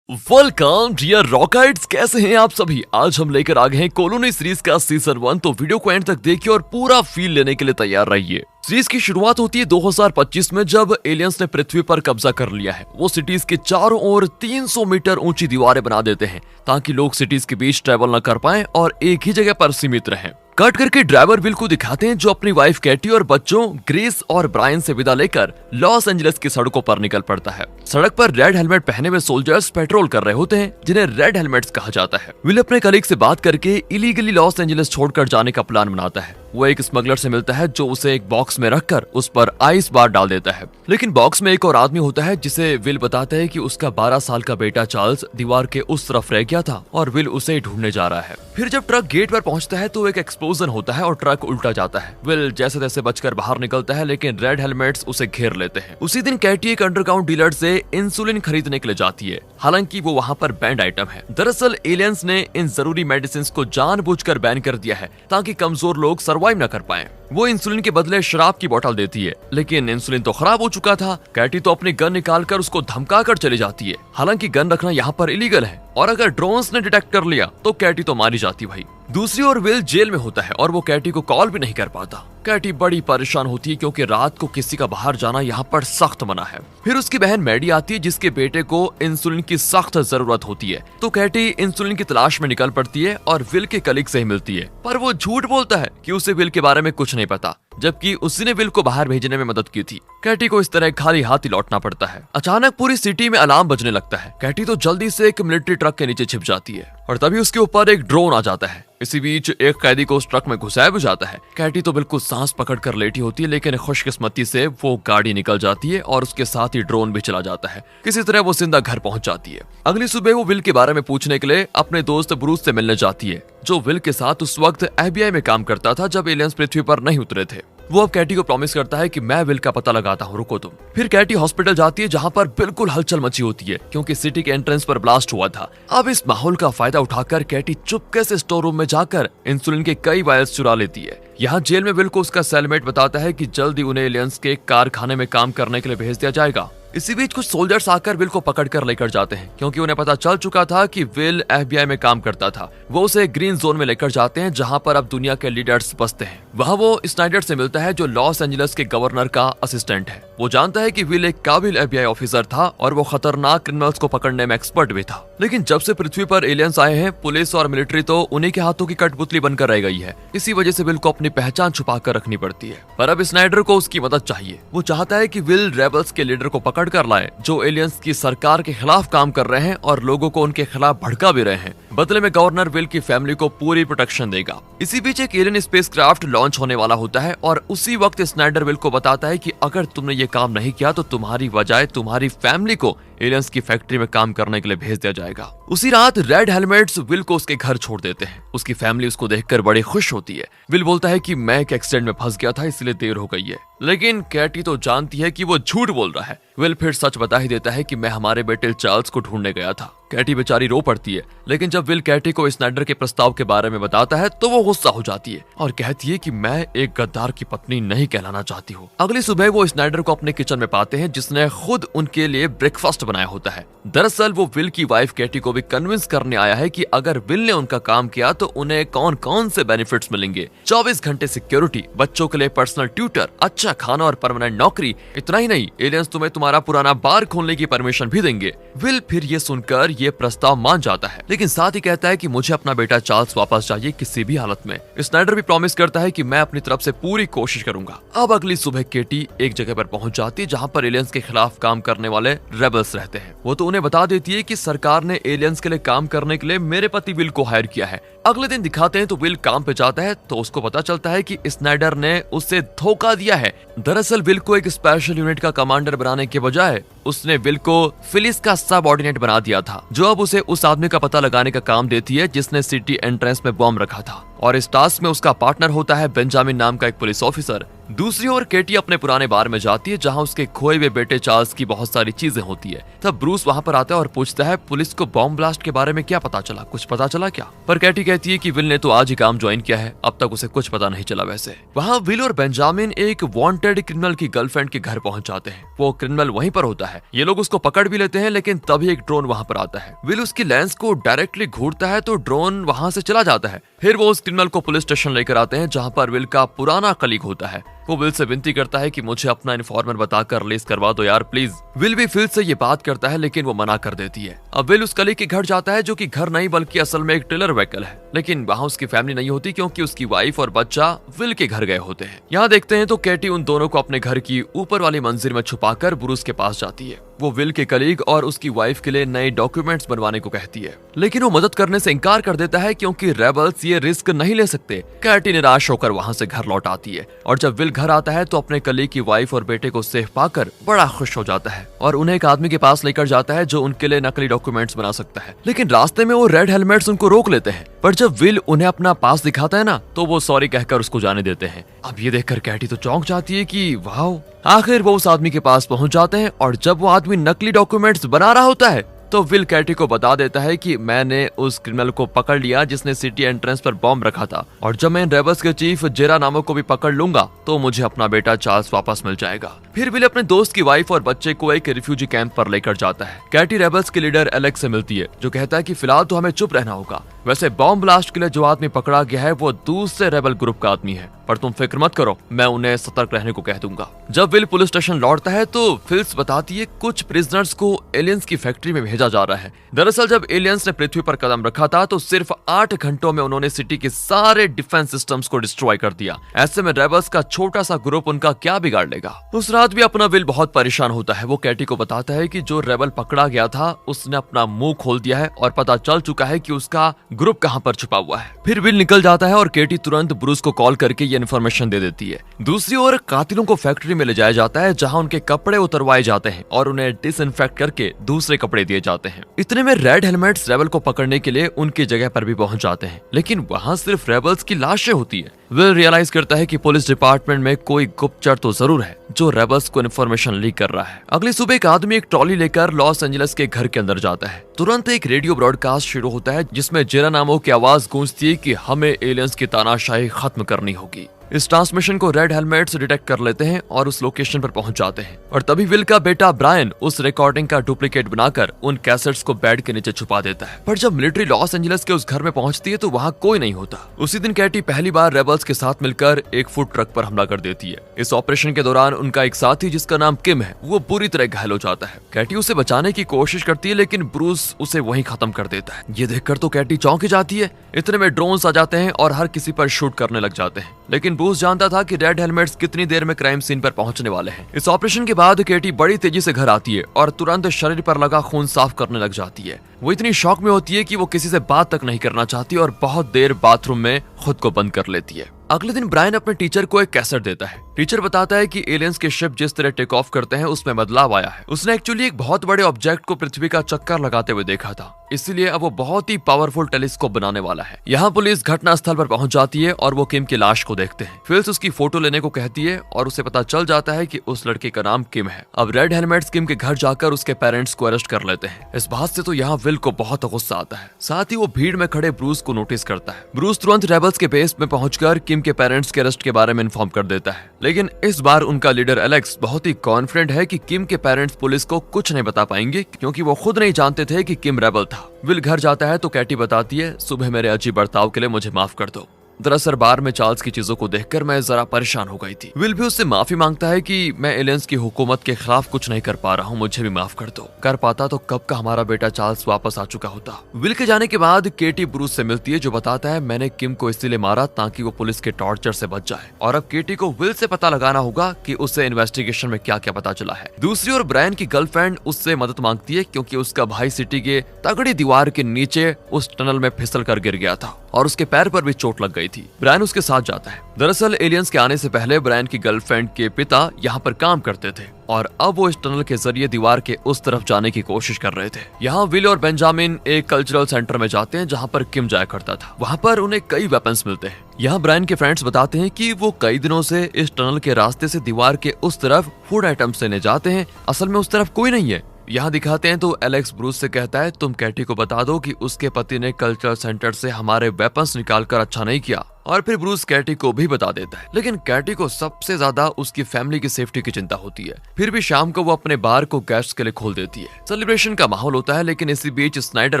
Welcome dear rockets, कैसे हैं आप सभी। आज हम लेकर आ गए हैं कॉलोनी सीरीज का सीजन 1। तो वीडियो को एंड तक देखिए और पूरा फील लेने के लिए तैयार रहिए। सीरीज की शुरुआत होती है 2025 में, जब एलियंस ने पृथ्वी पर कब्जा कर लिया है। वो सिटीज के चारों ओर 300 मीटर ऊंची दीवारें बना देते हैं ताकि लोग सिटीज के बीच ट्रेवल न कर पाएं और एक ही जगह पर सीमित रहें। कट करके ड्राइवर विल को दिखाते हैं जो अपनी वाइफ कैटी और बच्चों ग्रेस और ब्रायन से विदा लेकर लॉस एंजलिस की सड़कों पर निकल पड़ता है। सड़क पर रेड हेलमेट पहने हुए सोल्जर्स पेट्रोल कर रहे होते हैं जिन्हें रेड हेलमेट्स कहा जाता है। विल अपने कलीग से बात करके इलीगली लॉस एंजलिस छोड़कर जाने का प्लान बनाता है। वो एक स्मगलर से मिलता है जो उसे एक बॉक्स में रखकर उस पर आइस बार डाल देता है। लेकिन बॉक्स में एक और आदमी होता है जिसे विल बताता है कि उसका 12 साल का बेटा चार्ल्स दीवार के उस तरफ रह गया था और विल उसे ढूंढने जा रहा है। फिर जब ट्रक गेट पर पहुंचता है तो एक एक्सप्लोजन होता है और ट्रक उल्टा जाता है। विल जैसे तैसे बचकर बाहर निकलता है लेकिन रेड हेलमेट्स उसे घेर लेते हैं। उसी दिन कैटी एक अंडरग्राउंड डीलर से इंसुलिन खरीदने के लिए जाती है, हालांकि वो वहाँ पर बैंड आइटम है। दरअसल एलियंस ने इन जरूरी मेडिसिन को जानबूझकर बैन कर दिया है ताकि कमजोर लोग सर्वाइव न कर पाएं। वो इंसुलिन के बदले शराब की बोतल देती है, लेकिन इंसुलिन तो खराब हो चुका था। कैटी तो अपनी गन निकालकर उसको धमकाकर चली जाती है। हालांकि गन रखना यहाँ पर इलीगल है और अगर ड्रोन्स ने डिटेक्ट कर लिया तो कैटी तो मारी जाती भाई। दूसरी ओर विल जेल में होता है और वो कैटी को कॉल भी नहीं कर पाता। कैटी बड़ी परेशान होती है क्योंकि रात को किसी का बाहर जाना यहाँ पर सख्त मना है। फिर उसकी बहन मैडी आती है जिसके बेटे को इंसुलिन की सख्त जरूरत होती है। तो कैटी इंसुलिन की तलाश में निकल पड़ती है और विल के कलीग से ही मिलती है, पर वो झूठ बोलता है कि उसे विल के बारे में कुछ नहीं पता, जबकि उसी ने विल को बाहर भेजने में मदद की थी। कैटी को इस तरह खाली हाथ ही लौटना पड़ता है। अचानक पूरी सिटी में अलार्म बजने लगता है। कैटी तो जल्दी से एक मिलिट्री ट्रक के नीचे छिप जाती है और तभी उसके ऊपर एक ड्रोन आ जाता है। इसी बीच एक कैदी को उस ट्रक में घुसाया भी जाता है। कैटी तो बिल्कुल सांस पकड़कर लेटी होती है, लेकिन खुशकिस्मती से वो गाड़ी निकल जाती है और उसके साथ ही ड्रोन भी चला जाता है। किसी तरह वो जिंदा घर पहुंच जाती है। अगली सुबह वो विल के बारे में पूछने के लिए अपने दोस्त ब्रूस से मिलने जाती है, जो विल के साथ उस वक्त FBI में काम करता था जब एलियंस पृथ्वी पर नहीं उतरे थे। वो अब कैटी को प्रॉमिस करता है कि मैं विल का पता लगाता हूँ, रुको तुम। फिर कैटी हॉस्पिटल जाती है जहाँ पर बिल्कुल हलचल मची होती है क्योंकि सिटी के एंट्रेंस पर ब्लास्ट हुआ था। अब इस माहौल का फायदा उठाकर कैटी चुपके से स्टोर रूम में जाकर इंसुलिन के कई वायल्स चुरा लेती है। यहाँ जेल में विल को उसका सेलमेट बताता है कि जल्दी उन्हें एलियंस के कारखाने में काम करने के लिए भेज दिया जाएगा। इसी बीच कुछ सोल्जर्स आकर विल को पकड़कर लेकर जाते हैं क्योंकि उन्हें पता चल चुका था कि विल FBI में काम करता था। वो उसे ग्रीन जोन में लेकर जाते हैं जहां पर अब दुनिया के लीडर्स बसते हैं। वहां वो स्नाइडर से मिलता है जो लॉस एंजलिस के गवर्नर का असिस्टेंट है। वो जानता है कि विल एक काबिल FBI ऑफिसर था और वो खतरनाक क्रिमिनल्स को पकड़ने में एक्सपर्ट भी था। लेकिन जब से पृथ्वी पर एलियंस आए हैं, पुलिस और मिलिट्री तो उन्हीं के हाथों की कठपुतली बनकर रह गई है। इसी वजह से विल को अपनी पहचान छुपा कर रखनी पड़ती है। पर अब स्नाइडर को उसकी मदद चाहिए। वो चाहता है कि विल रेबल्स के लीडर को पकड़ कर लाए जो एलियंस की सरकार के खिलाफ काम कर रहे हैं और लोगों को उनके खिलाफ भड़का भी रहे हैं। बदले में गवर्नर विल की फैमिली को पूरी प्रोटेक्शन देगा। इसी बीच एक एलियन स्पेसक्राफ्ट लॉन्च होने वाला होता है और उसी वक्त स्नाइडर विल को बताता है कि अगर तुमने ये काम नहीं किया तो तुम्हारी बजाय तुम्हारी फैमिली को एलियंस की फैक्ट्री में काम करने के लिए भेज दिया जाएगा। उसी रात रेड हेलमेट्स विल को उसके घर छोड़ देते हैं। उसकी फैमिली उसको देखकर बड़ी खुश होती है। विल बोलता है कि मैं एक एक्सीडेंट में फंस गया था इसलिए देर हो गई है, लेकिन कैटी तो जानती है कि वो झूठ बोल रहा है। विल फिर सच बता ही देता है कि मैं हमारे बेटे चार्ल्स को ढूंढने गया था। कैटी बेचारी रो पड़ती है, लेकिन जब विल कैटी को स्नाइडर के प्रस्ताव के बारे में बताता है तो वो गुस्सा हो जाती है और कहती है कि मैं एक गद्दार की पत्नी नहीं कहलाना चाहती हूँ। अगली सुबह वो स्नाइडर को अपने किचन में पाते हैं जिसने खुद उनके लिए ब्रेकफास्ट बनाया होता है। दरअसल वो विल की वाइफ कैटी को भी कन्विंस करने आया है कि अगर विल ने उनका काम किया तो उन्हें कौन कौन से बेनिफिट्स मिलेंगे। 24 घंटे सिक्योरिटी, बच्चों के लिए पर्सनल ट्यूटर, अच्छा खाना और परमानेंट नौकरी। इतना ही नहीं, एलियंस तुम्हें तुम्हारा पुराना बार खोलने की परमिशन भी देंगे। विल फिर ये सुनकर ये प्रस्ताव मान जाता है, लेकिन साथ ही कहता है कि मुझे अपना बेटा चार्ल्स वापस चाहिए किसी भी हालत में। स्नाइडर भी प्रॉमिस करता है कि मैं अपनी तरफ से पूरी कोशिश करूंगा। अब अगली सुबह केटी एक जगह पर पहुंच जाती है जहां पर एलियंस के खिलाफ काम करने वाले रेबल्स रहते हैं। वो तो उन्हें बता देती है कि सरकार ने एलियंस के लिए काम करने के लिए मेरे पति विल को हायर किया है। अगले दिन दिखाते हैं तो विल काम पे जाता है तो उसको पता चलता है कि स्नाइडर ने उससे धोखा दिया है। दरअसल विल को एक स्पेशल यूनिट का कमांडर बनाने के बजाय उसने विल को फिलिस का सबऑर्डिनेट बना दिया था, जो अब उसे उस आदमी का पता लगाने का काम देती है जिसने सिटी एंट्रेंस में बॉम्ब रखा था। और इस टास्क में उसका पार्टनर होता है बेंजामिन नाम का एक पुलिस ऑफिसर। दूसरी ओर केटी अपने पुराने बार में जाती है जहां उसके खोए हुए बेटे चार्ल्स की बहुत सारी चीजें होती है। तब ब्रूस वहां पर आता है और पूछता है पुलिस को बॉम्ब ब्लास्ट के बारे में क्या पता चला, कुछ पता चला क्या? पर केटी कहती है कि विल ने तो आज ही काम ज्वाइन किया है, अब तक उसे कुछ पता नहीं चला। वैसे वहाँ विल और बेंजामिन एक वांटेड क्रिमिनल की गर्लफ्रेंड के घर पहुंच जाते हैं। वो क्रिमिनल वहीं पर होता है, ये लोग उसको पकड़ भी लेते हैं, लेकिन तभी एक ड्रोन वहां पर आता है। विल उसकी लेंस को डायरेक्टली घूरता है तो ड्रोन वहां से चला जाता है। फिर वो उस क्रिमिनल को पुलिस स्टेशन लेकर आते हैं जहां पर विल का पुराना कलीग होता है। वो विल से विनती करता है कि मुझे अपना इन्फॉर्मर बताकर रिलीज करवा दो यार प्लीज। विल भी फिल से ये बात करता है लेकिन वो मना कर देती है। अब विल उस कलीग के घर जाता है जो कि घर नहीं बल्कि असल में एक ट्रेलर व्हीकल है, लेकिन वहाँ उसकी फैमिली नहीं होती क्योंकि उसकी वाइफ और बच्चा विल के घर गए होते हैं। यहाँ देखते हैं तो केटी उन दोनों को अपने घर की ऊपर वाली मंजिल में छुपाकर ब्रूस के पास जाती है। वो विल के कलीग और उसकी वाइफ के लिए नए डॉक्यूमेंट्स बनवाने को कहती है, लेकिन वो मदद करने से इनकार कर देता है क्योंकि रेबल्स ये रिस्क नहीं ले सकते। कैटी निराश होकर वहाँ से घर लौट आती है और जब विल घर आता है तो अपने कलीग की वाइफ और बेटे को सेफ पाकर बड़ा खुश हो जाता है और उन्हें एक आदमी के पास लेकर जाता है जो उनके लिए नकली डॉक्यूमेंट्स बना सकता है। लेकिन रास्ते में वो रेड हेलमेट्स उनको रोक लेते हैं, पर जब विल उन्हें अपना पास दिखाता है ना तो वो सॉरी कहकर उसको जाने देते हैं। अब ये देखकर कैटी तो चौंक जाती है कि वाह। आखिर वो उस आदमी के पास पहुंच जाते हैं और जब वो आदमी नकली डॉक्यूमेंट्स बना रहा होता है तो विल कैटी को बता देता है कि मैंने उस क्रिमिनल को पकड़ लिया जिसने सिटी एंट्रेंस पर बॉम्ब रखा था, और जब मैं इन रेबल्स के चीफ जेरा नामो को भी पकड़ लूंगा तो मुझे अपना बेटा चार्ल्स वापस मिल जाएगा। फिर विल अपने दोस्त की वाइफ और बच्चे को एक रिफ्यूजी कैंप पर लेकर जाता है। कैटी रेबल्स के लीडर एलेक्स से मिलती है जो कहता है कि फिलहाल तो हमें चुप रहना होगा। वैसे बॉम्ब ब्लास्ट के लिए जो आदमी पकड़ा गया है वो दूसरे रेबल ग्रुप का आदमी है, पर तुम फिक्र मत करो, मैं उन्हें सतर्क रहने को कह दूंगा। जब विल पुलिस स्टेशन लौटता है तो फिल्स बताती है कुछ प्रिजनर्स को एलियंस की फैक्ट्री में भेजा जा रहा है। दरअसल जब एलियंस ने पृथ्वी पर कदम रखा था तो सिर्फ 8 घंटों में उन्होंने सिटी के सारे डिफेंस सिस्टम्स को डिस्ट्रॉय कर दिया। ऐसे में रेबल्स का छोटा सा ग्रुप उनका क्या बिगाड़ लेगा। उस रात भी अपना विल बहुत परेशान होता है। वो कैटी को बताता है कि जो रेबल पकड़ा गया था उसने अपना मुंह खोल दिया है और पता चल चुका है कि उसका ग्रुप कहां पर छुपा हुआ है। फिर विल निकल जाता है और केटी तुरंत ब्रूस को कॉल करके ये इन्फॉर्मेशन दे देती है। दूसरी ओर कातिलों को फैक्ट्री में ले जाया जाता है जहां उनके कपड़े उतरवाए जाते हैं और उन्हें डिसइंफेक्ट करके दूसरे कपड़े दिए जाते हैं। इतने में रेड हेलमेट्स रेबल को पकड़ने के लिए उनकी जगह पर भी पहुंच जाते हैं, लेकिन वहां सिर्फ रेबल्स की लाशें होती है। विल रियलाइज करता है कि पुलिस डिपार्टमेंट में कोई गुप्तचर तो जरूर है जो रेबल्स को इन्फॉर्मेशन लीक कर रहा है। अगली सुबह एक आदमी एक ट्रॉली लेकर लॉस एंजलिस के घर के अंदर जाता है। तुरंत एक रेडियो ब्रॉडकास्ट शुरू होता है जिसमें जेरा नामो की आवाज गूंजती है कि हमें एलियंस की तानाशाही खत्म करनी होगी। इस ट्रांसमिशन को रेड हेलमेट्स डिटेक्ट कर लेते हैं और उस लोकेशन पर पहुंच जाते हैं, और तभी विल का बेटा ब्रायन उस रिकॉर्डिंग का डुप्लीकेट बनाकर उन कैसेट्स को बेड के नीचे छुपा देता है। पर जब मिलिट्री लॉस एंजलिस के उस घर में पहुंचती है तो वहां कोई नहीं होता। उसी दिन कैटी पहली बार रेबल्स के साथ मिलकर एक फूड ट्रक पर हमला कर देती है। इस ऑपरेशन के दौरान उनका एक साथी जिसका नाम किम है वो बुरी तरह घायल हो जाता है। कैटी उसे बचाने की कोशिश करती है लेकिन ब्रूस उसे वहीं खत्म कर देता है। ये देखकर तो कैटी चौंक जाती है। इतने में ड्रोन्स आ जाते हैं और हर किसी पर शूट करने लग जाते हैं, लेकिन ब्रूस जानता था कि रेड हेलमेट्स कितनी देर में क्राइम सीन पर पहुंचने वाले हैं। इस ऑपरेशन के बाद केटी बड़ी तेजी से घर आती है और तुरंत शरीर पर लगा खून साफ करने लग जाती है। वो इतनी शॉक में होती है कि वो किसी से बात तक नहीं करना चाहती और बहुत देर बाथरूम में खुद को बंद कर लेती है। अगले दिन ब्रायन अपने टीचर को एक कैसेट देता है। टीचर बताता है कि एलियंस के शिप जिस तरह टेक ऑफ करते हैं उसमें बदलाव आया है। उसने एक्चुअली एक बहुत बड़े ऑब्जेक्ट को पृथ्वी का चक्कर लगाते हुए देखा था, इसलिए अब वो बहुत ही पावरफुल टेलीस्कोप बनाने वाला है। यहाँ पुलिस घटना स्थल पर पहुंच जाती है और वो किम की लाश को देखते हैं। फिल्स उसकी फोटो लेने को कहती है और उसे पता चल जाता है कि उस लड़के का नाम किम है। अब रेड हेलमेट्स किम के घर जाकर उसके पेरेंट्स को अरेस्ट कर लेते हैं। इस बात से तो यहाँ विल को बहुत गुस्सा आता है। साथ ही वो भीड़ में खड़े ब्रूस को नोटिस करता है। ब्रूस तुरंत रेबल्स के बेस में पहुंचकर किम के पेरेंट्स के अरेस्ट के बारे में इन्फॉर्म कर देता है, लेकिन इस बार उनका लीडर एलेक्स बहुत ही कॉन्फिडेंट है कि किम के पेरेंट्स पुलिस को कुछ नहीं बता पाएंगे क्योंकि वो खुद नहीं जानते थे कि किम रेबल था। विल घर जाता है तो कैटी बताती है सुबह मेरे अजीब बर्ताव के लिए मुझे माफ कर दो। दरअसल बार में चार्ल्स की चीजों को देखकर मैं जरा परेशान हो गई थी। विल भी उससे माफी मांगता है कि मैं एलियंस की हुकूमत के खिलाफ कुछ नहीं कर पा रहा हूँ, मुझे भी माफ कर दो। कर पाता तो कब का हमारा बेटा चार्ल्स वापस आ चुका होता। विल के जाने के बाद केटी ब्रूस से मिलती है जो बताता है मैंने किम को इसीलिए मारा ताकि वो पुलिस के टॉर्चर से बच जाए, और अब केटी को विल से पता लगाना होगा कि उसे इन्वेस्टिगेशन में क्या क्या पता चला है। दूसरी ओर ब्रायन की गर्लफ्रेंड उससे मदद मांगती है क्योंकि उसका भाई सिटी के तगड़ी दीवार के नीचे उस टनल में फिसल कर गिर गया था और उसके पैर पर भी चोट लग गई थी। ब्रायन उसके साथ जाता है। दरअसल एलियंस के आने से पहले ब्रायन की गर्लफ्रेंड के पिता यहाँ पर काम करते थे और अब वो इस टनल के जरिए दीवार के उस तरफ जाने की कोशिश कर रहे थे। यहाँ विल और बेंजामिन एक कल्चरल सेंटर में जाते हैं जहाँ पर किम जाया करता था। वहाँ पर उन्हें कई वेपन्स मिलते हैं। यहाँ ब्रायन के फ्रेंड्स बताते हैं कि वो कई दिनों से इस टनल के रास्ते से दीवार के उस तरफ फूड आइटम्स लेने जाते हैं, असल में उस तरफ कोई नहीं है। यहाँ दिखाते हैं तो एलेक्स ब्रूस से कहता है, तुम कैटी को बता दो कि उसके पति ने कल्चरल सेंटर से हमारे वेपन्स निकालकर अच्छा नहीं किया। और फिर ब्रूस कैटी को भी बता देता है, लेकिन कैटी को सबसे ज्यादा उसकी फैमिली की सेफ्टी की चिंता होती है। फिर भी शाम को वो अपने बार को गेस्ट के लिए खोल देती है। सेलिब्रेशन का माहौल होता है, लेकिन इसी बीच स्नाइडर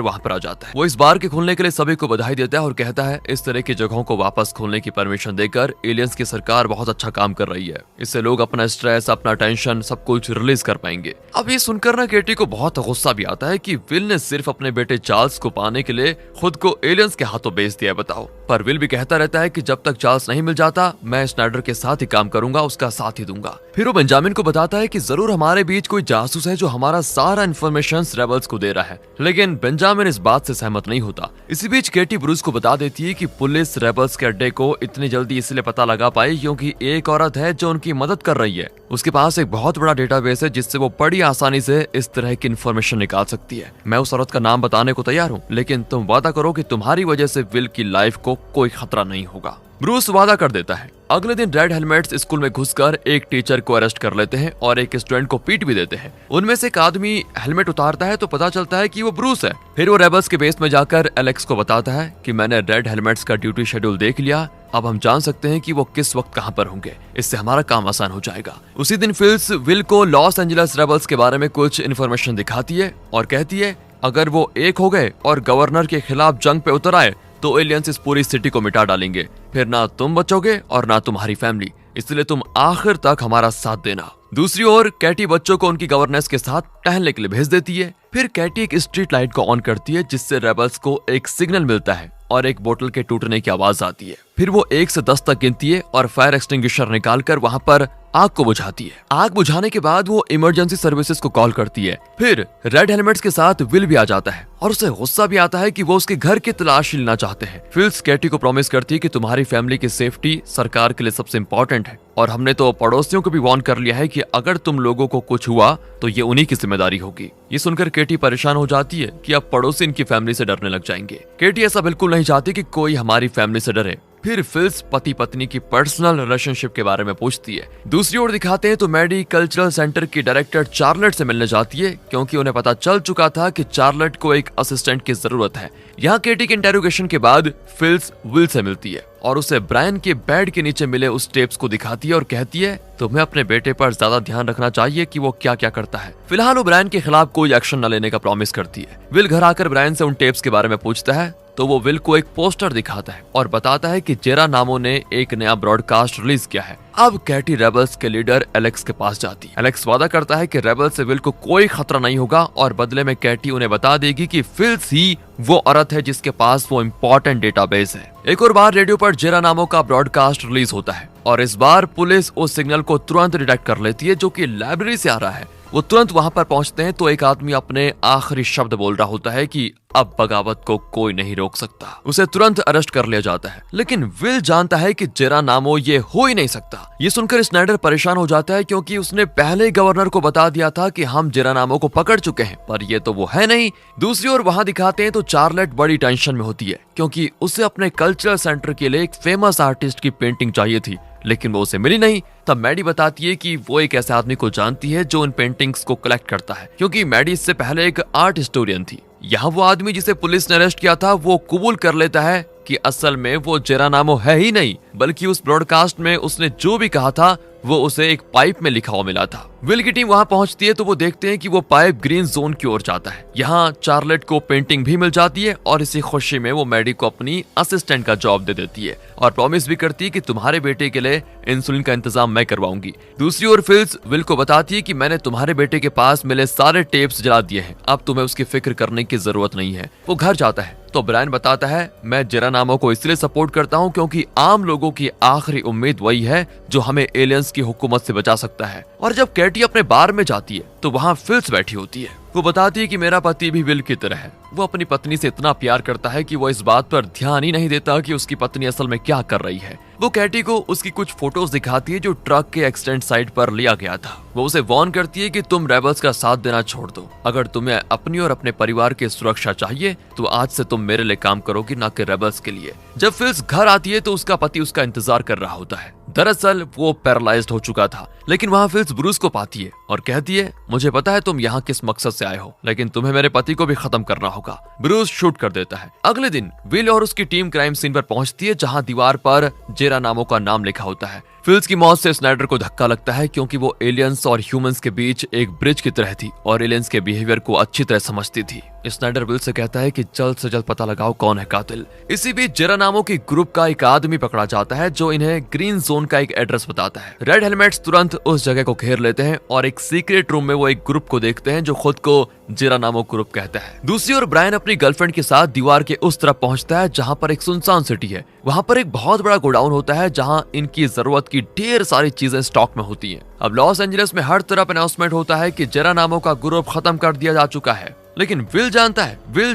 वहाँ पर आ जाता है। वो इस बार के खोलने के लिए सभी को बधाई देता है और कहता है इस तरह की जगहों को वापस खोलने की परमिशन देकर एलियंस की सरकार बहुत अच्छा काम कर रही है। इससे लोग अपना स्ट्रेस, अपना टेंशन सब कुछ रिलीज कर पाएंगे। अब ये सुनकर ना कैटी को बहुत गुस्सा भी आता है कि विल ने सिर्फ अपने बेटे चार्ल्स को पाने के लिए खुद को एलियंस के हाथों बेच दिया है, बताओ। पर विल भी कहता रहता है कि जब तक चार्ल्स नहीं मिल जाता मैं स्नाइडर के साथ ही काम करूंगा, उसका साथ ही दूंगा। फिर वो बेंजामिन को बताता है कि जरूर हमारे बीच कोई जासूस है जो हमारा सारा इन्फॉर्मेशन रेबल्स को दे रहा है, लेकिन बेंजामिन इस बात से सहमत नहीं होता। इसी बीच केटी ब्रूस को बता देती है कि पुलिस रेबल्स के अड्डे को इतनी जल्दी इसलिए पता लगा पाई क्योंकि एक औरत है जो उनकी मदद कर रही है। उसके पास एक बहुत बड़ा डेटाबेस है जिससे वो बड़ी आसानी से इस तरह की इन्फॉर्मेशन निकाल सकती है। मैं उस औरत का नाम बताने को तैयार हूँ, लेकिन तुम वादा करो कि तुम्हारी वजह से विल की लाइफ को कोई खतरा नहीं होगा। ब्रूस वादा कर देता है। अगले दिन रेड हेलमेट्स स्कूल में घुसकर एक टीचर को अरेस्ट कर लेते हैं और एक स्टूडेंट को पीट भी देते हैं। उनमें से एक आदमी हेलमेट उतारता है तो पता चलता है कि वो ब्रूस है। फिर वो रेबल्स के बेस में जाकर एलेक्स को बताता है कि मैंने रेड हेलमेट्स का ड्यूटी शेड्यूल देख लिया, अब हम जान सकते हैं कि वो किस वक्त कहां पर होंगे, इससे हमारा काम आसान हो जाएगा। उसी दिन फिल्स विल को लॉस एंजलिस रेबल्स के बारे में कुछ इन्फॉर्मेशन दिखाती है और कहती है अगर वो एक हो गए और गवर्नर के खिलाफ जंग पे उतर आए तो एलियंस इस पूरी सिटी को मिटा डालेंगे, फिर ना तुम बचोगे और ना तुम्हारी फैमिली, इसलिए तुम आखिर तक हमारा साथ देना। दूसरी ओर कैटी बच्चों को उनकी गवर्नेंस के साथ टहलने के लिए भेज देती है। फिर कैटी एक स्ट्रीट लाइट को ऑन करती है जिससे रेबल्स को एक सिग्नल मिलता है और एक बोतल के टूटने की आवाज आती है। फिर वो 1 से 10 तक गिनती है और फायर एक्सटिंग्विशर निकालकर वहां पर आग को बुझाती है। आग बुझाने के बाद वो इमरजेंसी सर्विसेज को कॉल करती है। फिर रेड हेलमेट्स के साथ विल भी आ जाता है और उसे गुस्सा भी आता है कि वो उसके घर की तलाश लेना चाहते हैं। फिल्स कैटी को प्रॉमिस करती है कि तुम्हारी फैमिली की सेफ्टी सरकार के लिए सबसे इम्पोर्टेंट है और हमने तो पड़ोसियों को भी वार्न कर लिया है कि अगर तुम लोगों को कुछ हुआ तो ये उन्हीं की जिम्मेदारी होगी। ये सुनकर केटी परेशान हो जाती है कि अब पड़ोसी इनकी फैमिली से डरने लग जाएंगे। केटी ऐसा बिल्कुल नहीं चाहती कि कोई हमारी फैमिली से डरे। फिर फिल्स पति पत्नी की पर्सनल रिलेशनशिप के बारे में पूछती है। दूसरी ओर दिखाते हैं तो मैडी कल्चरल सेंटर की डायरेक्टर चार्लेट से मिलने जाती है क्योंकि उन्हें पता चल चुका था कि चार्लेट को एक असिस्टेंट की जरूरत है। यहाँ केटी के इंटेरोगेशन के बाद फिल्स विल से मिलती है और उसे ब्रायन के बेड के नीचे मिले उस टेप्स को दिखाती है और कहती है तुम्हें अपने बेटे पर ज्यादा ध्यान रखना चाहिए कि वो क्या क्या करता है। फिलहाल वो ब्रायन के खिलाफ कोई एक्शन न लेने का प्रॉमिस करती है। विल घर आकर ब्रायन से उन टेप्स के बारे में पूछता है तो वो विल को एक पोस्टर दिखाता है और बताता है कि जेरा नामो ने एक नया ब्रॉडकास्ट रिलीज किया है। अब कैटी रेबल्स के लीडर एलेक्स के पास जाती है। एलेक्स वादा करता है कि रेबल्स से विल को कोई खतरा नहीं होगा और बदले में कैटी उन्हें बता देगी कि फिल्स ही वो औरत है जिसके पास वो इम्पोर्टेंट डेटाबेस है। एक और बार रेडियो पर जेरा नामो का ब्रॉडकास्ट रिलीज होता है और इस बार पुलिस उस सिग्नल को तुरंत डिटेक्ट कर लेती है जो कि लाइब्रेरी से आ रहा है। वो तुरंत वहां पर पहुंचते हैं तो एक आदमी अपने आखिरी शब्द बोल रहा होता है कि अब बगावत को कोई नहीं रोक सकता। उसे तुरंत अरेस्ट कर लिया जाता है, लेकिन विल जानता है कि जेरा नामो ये हो ही नहीं सकता। ये सुनकर स्नाइडर परेशान हो जाता है क्योंकि उसने पहले ही गवर्नर को बता दिया था कि हम जेरा नामो को पकड़ चुके हैं, पर ये तो वो है नहीं। दूसरी ओर वहां दिखाते हैं तो चार्लेट बड़ी टेंशन में होती है क्योंकि उसे अपने कल्चरल सेंटर के लिए एक फेमस आर्टिस्ट की पेंटिंग चाहिए थी, लेकिन वो उसे मिली नहीं। तब मैडी बताती है कि वो एक ऐसे आदमी को जानती है जो उन पेंटिंग्स को कलेक्ट करता है, क्योंकि मैडी इससे पहले एक आर्ट हिस्टोरियन थी। यहाँ वो आदमी जिसे पुलिस ने अरेस्ट किया था वो कबूल कर लेता है कि असल में वो जेरा नामो है ही नहीं, बल्कि उस ब्रॉडकास्ट में उसने जो भी कहा था वो उसे एक पाइप में लिखा हुआ मिला था। विल की टीम वहां पहुंचती है तो वो देखते हैं कि वो पाइप ग्रीन जोन की ओर जाता है। यहाँ चार्लेट को पेंटिंग भी मिल जाती है और इसी खुशी में वो मैडी को अपनी असिस्टेंट का जॉब दे देती है और प्रॉमिस भी करती है कि तुम्हारे बेटे के लिए इंसुलिन का इंतजाम मैं करवाऊंगी। दूसरी ओर फिल्स विल को बताती है कि मैंने तुम्हारे बेटे के पास मिले सारे टेप्स जला दिए हैं, अब तुम्हें उसकी फिक्र करने की जरूरत नहीं है। वो घर जाता है तो ब्रायन बताता है मैं जेरा नामो को इसलिए सपोर्ट करता हूँ क्योंकि आम लोगों की आखिरी उम्मीद वही है जो हमें एलियंस की हुकूमत से बचा सकता है। और जब कैटी कैटी अपने बार में जाती है तो वहाँ फिल्स बैठी होती है। वो बताती है कि मेरा पति भी विल की तरह है। वो अपनी पत्नी से इतना प्यार करता है कि वो इस बात पर ध्यान ही नहीं देता कि उसकी पत्नी असल में क्या कर रही है। वो कैटी को उसकी कुछ फोटोज दिखाती है जो ट्रक के एक्सीडेंट साइट पर लिया गया था। वो उसे वार्न करती है कि तुम रेबल्स का साथ देना छोड़ दो। अगर तुम्हें अपनी और अपने परिवार की सुरक्षा चाहिए तो आज से तुम मेरे लिए काम करोगी, ना कि रेबल्स के लिए। जब फिल्स घर आती है तो उसका पति उसका इंतजार कर रहा होता है। दरअसल वो पैरालाइज्ड हो चुका था, लेकिन वहाँ फिल्स ब्रूस को पाती है और कहती है, मुझे पता है तुम यहाँ किस मकसद से आए हो, लेकिन तुम्हें मेरे पति को भी खत्म करना होगा। ब्रूस शूट कर देता है। अगले दिन विल और उसकी टीम क्राइम सीन पर पहुंचती है, जहाँ दीवार पर जेरा नामो का नाम लिखा होता है। फिल्स की मौत से स्नाइडर को धक्का लगता है, क्योंकि वो एलियंस और ह्यूमंस के बीच एक ब्रिज की तरह थी और एलियंस के बिहेवियर को अच्छी तरह समझती थी। स्नाइडर विल से कहता है कि जल्द से जल्द पता लगाओ कौन है कातिल। इसी बीच जेरा नामो की ग्रुप का एक आदमी पकड़ा जाता है जो इन्हें ग्रीन जोन का एक एड्रेस बताता है। रेड हेलमेट्स तुरंत उस जगह को घेर लेते हैं और एक सीक्रेट रूम में वो एक ग्रुप को देखते हैं जो खुद को जेरा नामो ग्रुप कहता है। दूसरी ओर ब्रायन अपनी गर्लफ्रेंड के साथ दीवार के उस तरफ पहुंचता है जहां पर एक सुनसान सिटी है। वहां पर एक बहुत बड़ा गोडाउन होता है जहां इनकी जरूरत की ढेर सारी चीजें स्टॉक में होती हैं। अब लॉस एंजलिस में हर तरफ अनाउंसमेंट होता है कि जेरा नामो का ग्रुप खत्म कर दिया जा चुका है, लेकिन विल